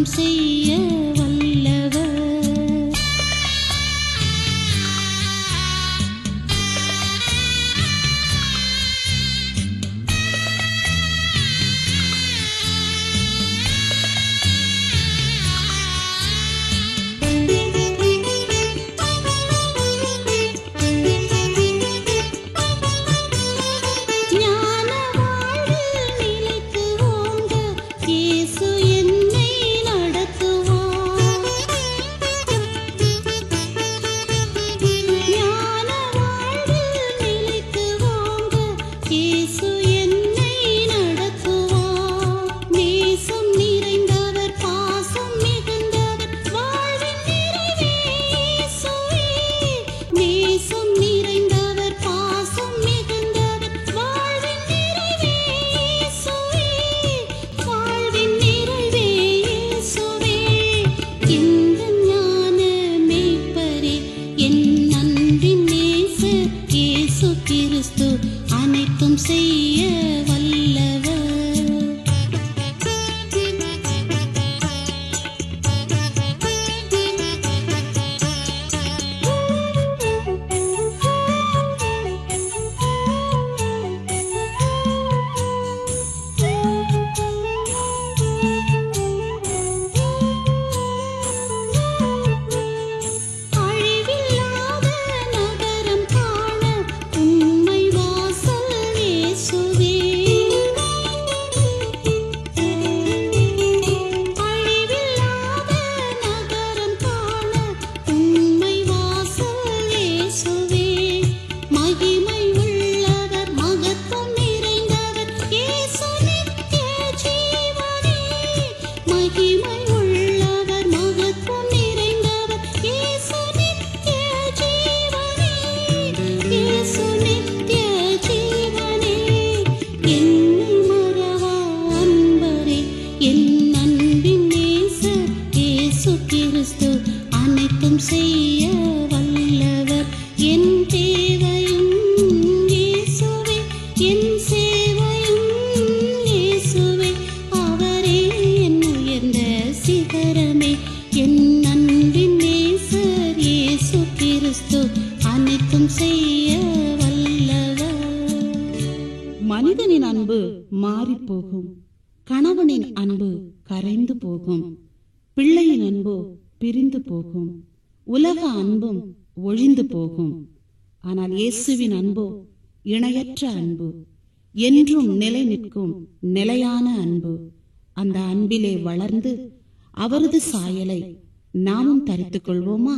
அனைத்தும் செய்ய வல்லவர். அனைத்தும் செய்ய வல்லவர். அனைத்தும் செய்ய வல்லவர். என் தேவையும் இயேசுவே, என் சேவையும் இயேசுவே, அவரே என் உயர்ந்த சிகரமே. என் அன்பின் நேசர் இயேசு கிறிஸ்து அனைத்தும் செய்ய வல்லவர். மனிதனின் அன்பு மாறிப் போகும், கணவனின் அன்பு கரைந்து போகும், பிள்ளையின் அன்பு பிரிந்து போகும், உலக அன்பும் ஒழிந்து போகும். ஆனால் இயேசுவின் அன்போ இணையற்ற அன்பு, என்றும் நிலை நிற்கும் நிலையான அன்பு. அந்த அன்பிலே வளர்ந்து அவரது சாயலை நாமும் தரித்துக் கொள்வோமா?